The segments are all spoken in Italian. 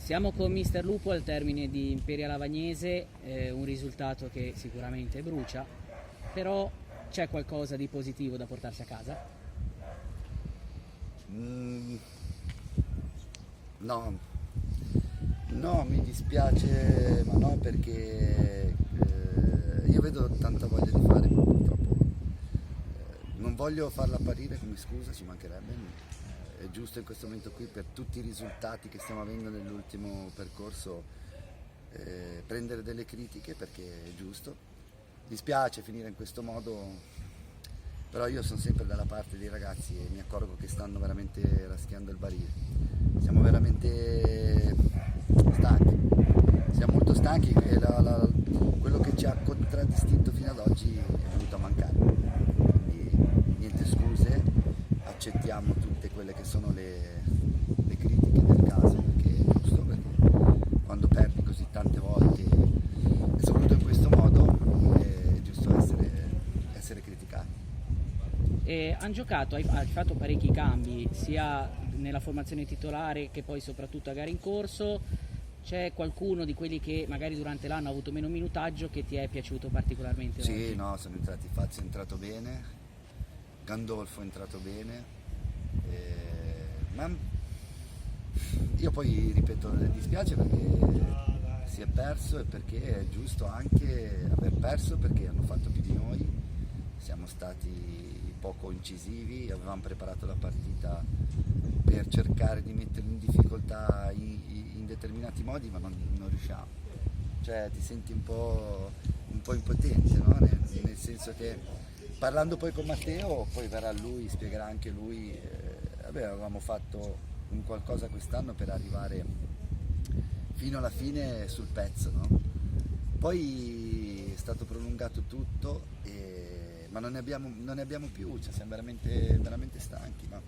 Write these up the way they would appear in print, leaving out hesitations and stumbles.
Siamo con Mister Lupo al termine di Imperial Avagnese, un risultato che sicuramente brucia, però c'è qualcosa di positivo da portarsi a casa? No, no, mi dispiace, ma no, perché io vedo tanta voglia di fare, ma purtroppo non voglio farla apparire come scusa, ci mancherebbe. È giusto in questo momento qui, per tutti i risultati che stiamo avendo nell'ultimo percorso, prendere delle critiche, perché è giusto. Dispiace finire in questo modo, però io sono sempre dalla parte dei ragazzi e mi accorgo che stanno veramente raschiando il barile. Siamo veramente stanchi, siamo molto stanchi e quello che ci ha contraddistinto fino ad oggi è venuto a mancare. Quindi niente scuse, accettiamo tutte quelle che sono le critiche del caso, perché è giusto, perché quando perdi così tante volte e soprattutto in questo modo è giusto essere criticati. Hanno giocato, hai fatto parecchi cambi, sia nella formazione titolare che poi soprattutto a gare in corso. C'è qualcuno di quelli che magari durante l'anno ha avuto meno minutaggio che ti è piaciuto particolarmente? Sì, oggi? no, sono entrati, Fazio è entrato bene, Gandolfo è entrato bene, ma io poi ripeto, dispiace perché si è perso e perché è giusto anche aver perso, perché hanno fatto più di noi, siamo stati poco incisivi, avevamo preparato la partita per cercare di metterli in difficoltà in determinati modi, ma non riusciamo. Cioè ti senti un po' impotente, no? Nel senso che parlando poi con Matteo, poi verrà lui, spiegherà anche lui, avevamo fatto un qualcosa quest'anno per arrivare fino alla fine sul pezzo, no? Poi è stato prolungato tutto, ma non ne abbiamo più, cioè siamo veramente stanchi. Ma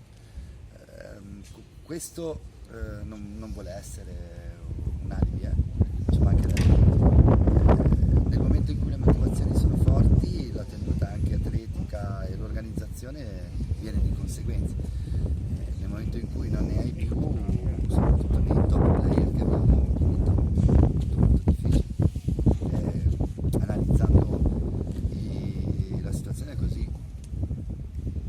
questo non vuole essere un alibi, ci mancherebbe. Nel momento in cui le motivazioni sono forti, la tenuta anche atletica e l'organizzazione viene di conseguenza. Nel momento in cui non ne hai più, soprattutto nei top player che abbiamo, diventa molto difficile. Analizzando la situazione è così.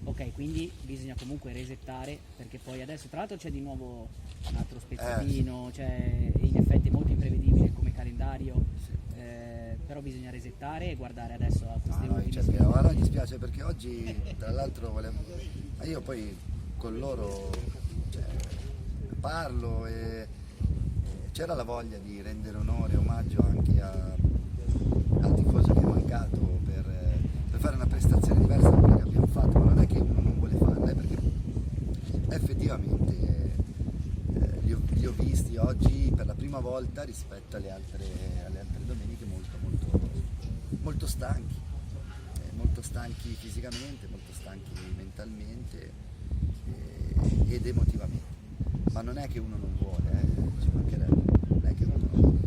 Ok, quindi bisogna comunque resettare, perché poi adesso tra l'altro c'è di nuovo un altro spezzatino, cioè in effetti è molto imprevedibile come calendario, Sì. però bisogna resettare e guardare adesso a queste ultime Cioè, sfide. ora mi dispiace perché oggi tra l'altro io poi con loro, cioè, parlo e c'era la voglia di rendere onore e omaggio anche al tifoso che è mancato per fare una prestazione diversa da quella che abbiamo fatto, ma non è che uno non vuole farla, perché effettivamente li ho visti oggi per la prima volta rispetto alle altre domeniche molto stanchi, molto stanchi fisicamente, molto stanchi mentalmente ed emotivamente. Ma non è che uno non vuole, ci mancherebbe, non è che uno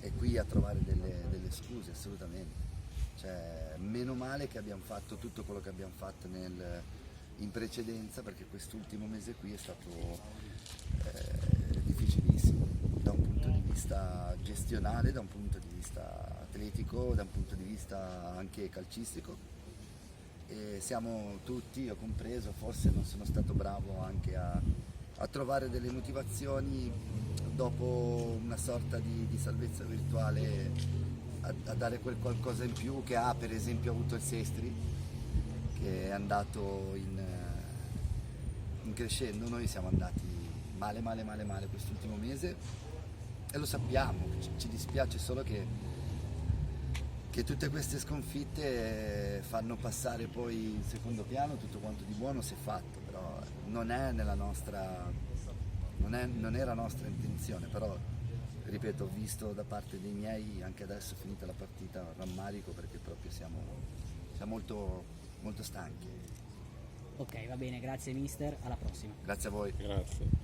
è qui a trovare delle scuse, assolutamente. Cioè, meno male che abbiamo fatto tutto quello che abbiamo fatto in precedenza, perché quest'ultimo mese qui è stato difficilissimo da un punto di vista gestionale, da un punto di vista atletico, da un punto di vista anche calcistico, e siamo tutti, io compreso, forse non sono stato bravo anche a trovare delle motivazioni dopo una sorta di salvezza virtuale, a dare quel qualcosa in più che ha per esempio avuto il Sestri, che è andato in crescendo. Noi siamo andati male quest'ultimo mese e lo sappiamo, ci dispiace solo che tutte queste sconfitte fanno passare poi in secondo piano tutto quanto di buono si è fatto, però non era nostra intenzione. Però ripeto, ho visto da parte dei miei, anche adesso finita la partita, rammarico, perché proprio siamo molto stanchi. Ok, va bene, grazie mister, alla prossima. Grazie a voi. Grazie.